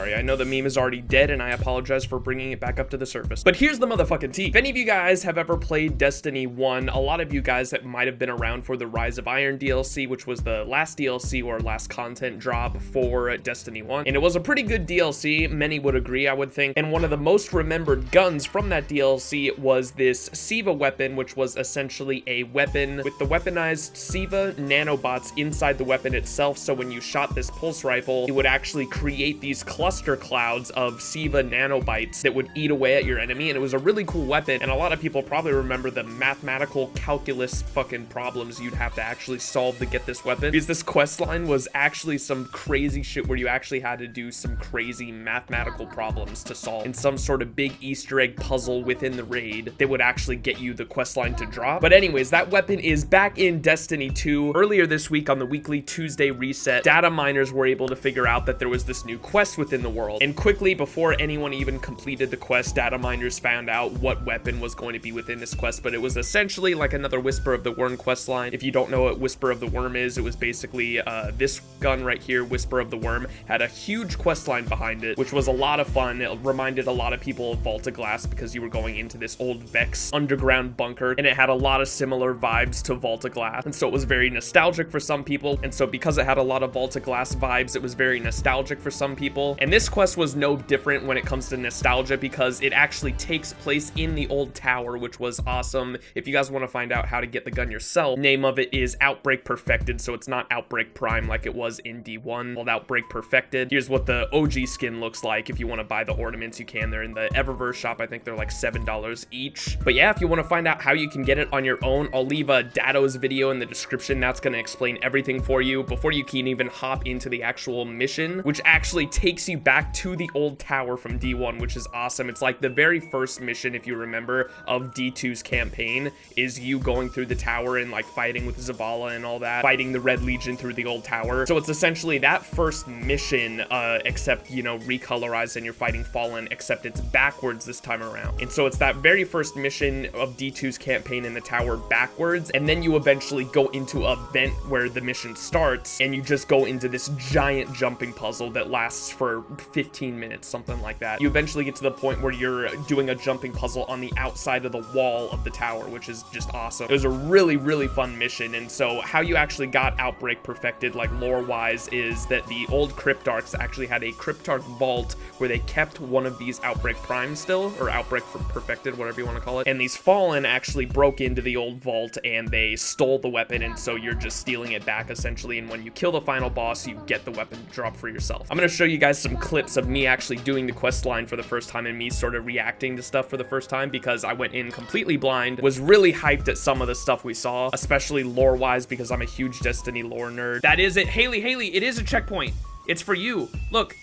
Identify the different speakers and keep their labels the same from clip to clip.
Speaker 1: sorry. I know the meme is already dead, and I apologize for bringing it back up to the surface. But here's the motherfucking tea. If any of you guys have ever played Destiny 1, a lot of you guys that might have been around for the Rise of Iron DLC, which was the last DLC or last content drop for Destiny 1. And it was a pretty good DLC, many would agree, I would think. And one of the most remembered guns from that DLC was this SIVA weapon, which was essentially a weapon with the weaponized SIVA nanobots inside the weapon itself. So when you shot this pulse rifle, it would actually create these cluster clouds of SIVA nanobites that would eat away at your enemy. And it was a really cool weapon. And a lot of people probably remember the mathematical calculus fucking problems you'd have to actually solve to get this weapon, because this quest line was actually some crazy shit where you actually had to do some crazy mathematical problems to solve in some sort of big Easter egg puzzle within the raid that would actually get you the quest line to drop. But anyways, that weapon is back in Destiny 2. Earlier this week on the weekly Tuesday reset, data miners were able to figure out that there was this new quest within the world. And quickly, before anyone even completed the quest, data miners found out what weapon was going to be within this quest. But it was essentially like another Whisper of the Worm quest line. If you don't know what Whisper of the Worm is, it was basically this gun right here, Whisper of the Worm, had a huge quest line behind it, which was a lot of fun. It reminded a lot of people of Vault of Glass because you were going into this old Vex underground bunker, and it had a lot of similar vibes to Vault of Glass. And so it was very nostalgic for some people. And so because it had a lot of Vault of Glass vibes, it was very nostalgic for some people. And this quest was no different when it comes to nostalgia, because it actually takes place in the old tower, which was awesome. If you guys want to find out how to get the gun yourself, name of it is Outbreak Perfected, so it's not Outbreak Prime like it was in D1, called Outbreak Perfected. Here's what the OG skin looks like. If you want to buy the ornaments, you can. They're in the Eververse shop. I think they're like $7 each. But yeah, if you want to find out how you can get it on your own, I'll leave a Dado's video in the description. That's going to explain everything for you before you can even hop into the actual mission, which actually takes you back to the old tower from D1, which is awesome. It's like the very first mission, if you remember, of D2's campaign is you going through the tower and like fighting with Zavala and all that, fighting the Red Legion through the old tower. So it's essentially that first mission, except, you know, recolorized, and you're fighting Fallen, except it's backwards this time around. And so it's that very first mission of D2's campaign in the tower backwards, and then you eventually go into a vent where the mission starts, and you just go into this giant jumping puzzle that lasts for 15 minutes, something like that. You eventually get to the point where you're doing a jumping puzzle on the outside of the wall of the tower, which is just awesome. It was a really, really fun mission. And so how you actually got Outbreak Perfected, like lore-wise, is that the old Cryptarchs actually had a Cryptarch vault where they kept one of these Outbreak Primes still, or Outbreak Perfected, whatever you want to call it. And these Fallen actually broke into the old vault and they stole the weapon, and so you're just stealing it back essentially. And when you kill the final boss, you get the weapon drop for yourself. I'm going to show you guys some clips of me actually doing the quest line for the first time and me sort of reacting to stuff for the first time, because I went in completely blind, was really hyped at some of the stuff we saw, especially lore-wise, because I'm a huge Destiny lore nerd. That is it. Haley, it is a checkpoint. It's for you. Look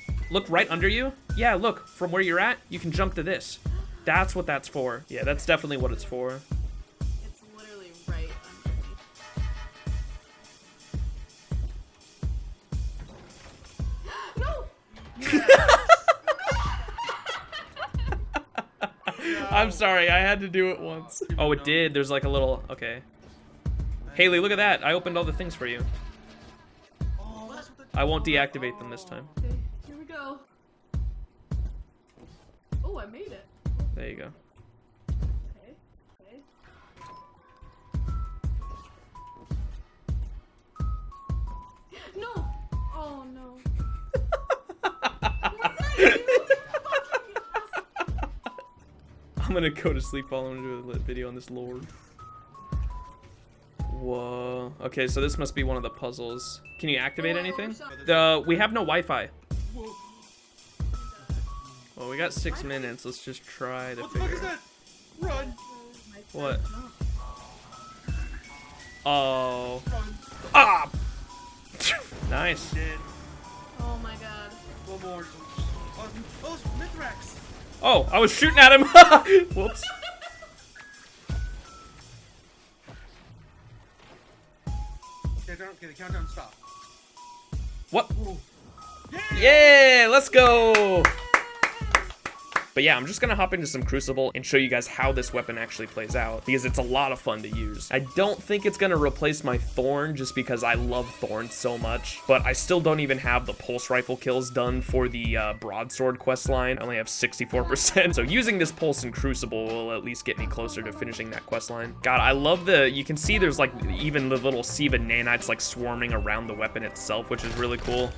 Speaker 1: right under you. Yeah, look, from where you're at, you can jump to this. That's what that's for. Yeah, that's definitely what it's for.
Speaker 2: It's literally right underneath. No!
Speaker 1: I'm sorry, I had to do it once. Oh, it did. There's like a little, okay. Haley, look at that. I opened all the things for you. I won't deactivate them this time.
Speaker 2: Okay, here we go. Oh, I made it.
Speaker 1: There you go.
Speaker 2: Okay, okay. No! Oh, no.
Speaker 1: I'm gonna go to sleep while I'm gonna do a video on this lore. Whoa. Okay, so this must be one of the puzzles. Can you activate anything? We have no Wi-Fi. Well, we got 6 minutes. Let's just try to figure. What the fuck is that? Run! What? Oh. Ah! Nice.
Speaker 2: Oh my god.
Speaker 3: One more. Oh, Mithrax.
Speaker 1: Oh, I was shooting at him. Whoops.
Speaker 3: Okay, the countdown stop.
Speaker 1: What? Yeah, let's go. But yeah, I'm just gonna hop into some Crucible and show you guys how this weapon actually plays out, because it's a lot of fun to use. I don't think it's gonna replace my Thorn just because I love Thorn so much, but I still don't even have the pulse rifle kills done for the broadsword quest line. I only have 64%. So using this pulse and Crucible will at least get me closer to finishing that quest line. God, I love you can see there's like even the little Siva nanites like swarming around the weapon itself, which is really cool.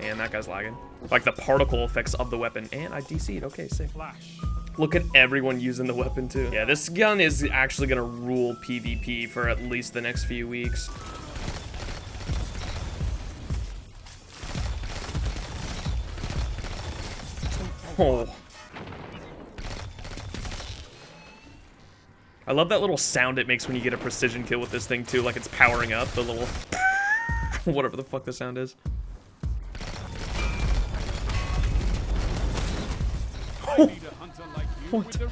Speaker 1: And that guy's lagging. Like the particle effects of the weapon. And I DC'd. Okay, sick. Flash. Look at everyone using the weapon too. Yeah, this gun is actually gonna rule PvP for at least the next few weeks. Oh. I love that little sound it makes when you get a precision kill with this thing too, like it's powering up, the little whatever the fuck the sound is.
Speaker 4: I need a hunter like you
Speaker 1: What?
Speaker 4: with a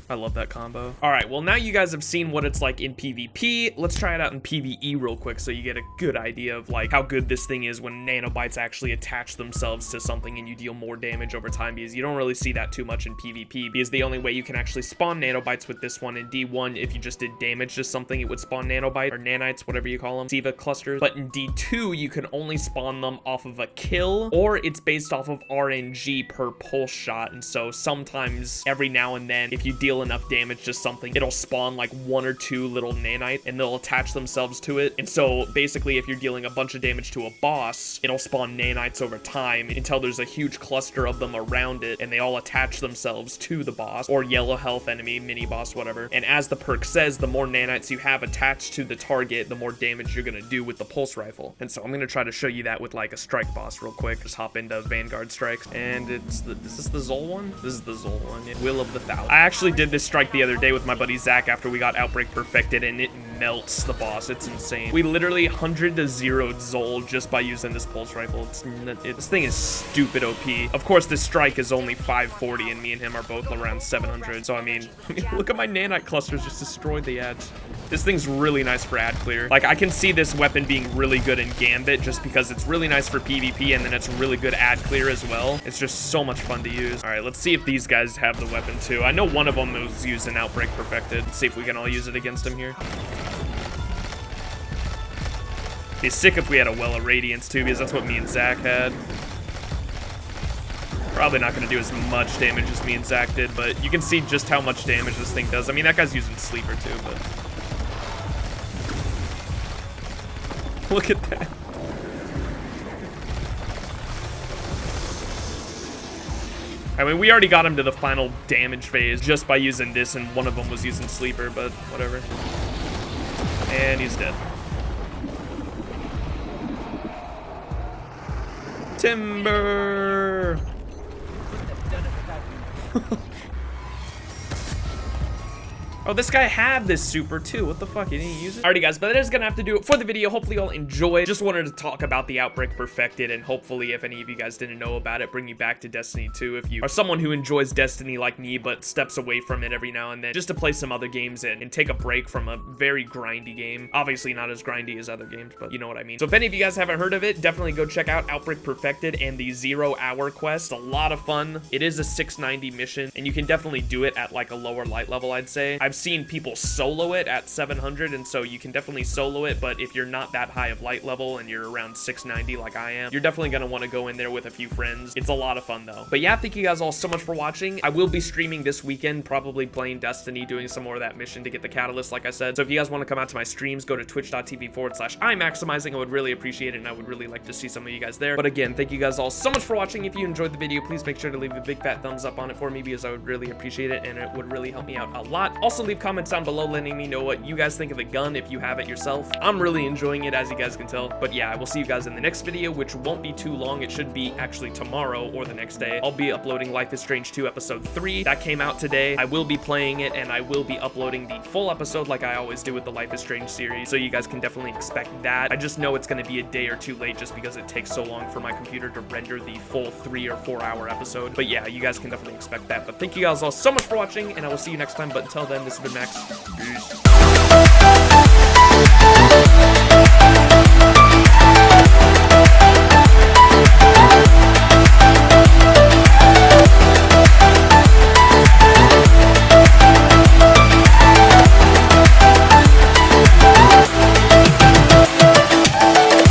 Speaker 1: I love that combo. All right, well, now you guys have seen what it's like in PvP. Let's try it out in PvE real quick so you get a good idea of like how good this thing is when nanobites actually attach themselves to something and you deal more damage over time, because you don't really see that too much in PvP, because the only way you can actually spawn nanobites with this one in D1, if you just did damage to something, it would spawn nanobite or nanites, whatever you call them, Siva clusters. But in D2, you can only spawn them off of a kill, or it's based off of RNG per pulse shot. And so sometimes every now and then, if you deal enough damage to something, it'll spawn like 1 or 2 little nanites and they'll attach themselves to it. And so basically, if you're dealing a bunch of damage to a boss, it'll spawn nanites over time until there's a huge cluster of them around it and they all attach themselves to the boss or yellow health enemy, mini boss, whatever. And as the perk says, the more nanites you have attached to the target, the more damage you're gonna do with the pulse rifle. And so I'm gonna try to show you that with like a strike boss real quick. Just hop into Vanguard strikes, and is this the Zol one? This is the Zol one. Yeah. Will of the Thousand. I actually did this strike the other day with my buddy Zach after we got Outbreak perfected, and it melts the boss. It's insane. We literally 100 to 0'd Zol just by using this pulse rifle. This thing is stupid OP. Of course, this strike is only 540, and me and him are both around 700. So I mean, look at my nanite clusters just destroyed the ads. This thing's really nice for ad clear. Like, I can see this weapon being really good in Gambit just because it's really nice for PvP, and then it's really good ad clear as well. It's just so much fun to use. All right, let's see if these guys have the weapon too. I know one of them was using Outbreak perfected. Let's see if we can all use it against him here. Be sick if we had a Well of Radiance too, because that's what me and Zach had. Probably not going to do as much damage as me and Zach did, but you can see just how much damage this thing does. I mean, that guy's using Sleeper too, but... Look at that. I mean, we already got him to the final damage phase just by using this, and one of them was using Sleeper, but whatever. And he's dead. Timber! Oh, this guy had this super too. What the fuck? He didn't use it? Alrighty, guys, but that is gonna have to do it for the video. Hopefully y'all enjoyed. Just wanted to talk about the Outbreak Perfected, and hopefully if any of you guys didn't know about it, bring you back to Destiny 2 if you are someone who enjoys Destiny like me, but steps away from it every now and then just to play some other games and take a break from a very grindy game. Obviously not as grindy as other games, but you know what I mean. So if any of you guys haven't heard of it, definitely go check out Outbreak Perfected and the 0 Hour quest. A lot of fun. It is a 690 mission, and you can definitely do it at like a lower light level, I'd say. I've seen people solo it at 700, and so you can definitely solo it, but if you're not that high of light level and you're around 690 like I am, you're definitely going to want to go in there with a few friends. It's a lot of fun though. But yeah, thank you guys all so much for watching. I will be streaming this weekend, probably playing Destiny, doing some more of that mission to get the catalyst like I said. So if you guys want to come out to my streams, go to twitch.tv/iMaximizing. I would really appreciate it, and I would really like to see some of you guys there. But again, thank you guys all so much for watching. If you enjoyed the video, please make sure to leave a big fat thumbs up on it for me, because I would really appreciate it, and it would really help me out a lot. Also, leave comments down below letting me know what you guys think of the gun if you have it yourself. I'm really enjoying it, as you guys can tell. But yeah, I will see you guys in the next video, which won't be too long. It should be actually tomorrow or the next day. I'll be uploading Life is Strange 2 episode 3. That came out today. I will be playing it, and I will be uploading the full episode like I always do with the Life is Strange series, so you guys can definitely expect that. I just know it's going to be a day or two late just because it takes so long for my computer to render the full 3 or 4 hour episode. But yeah, you guys can definitely expect that. But thank you guys all so much for watching, and I will see you next time. But until then, this has been Max. Peace.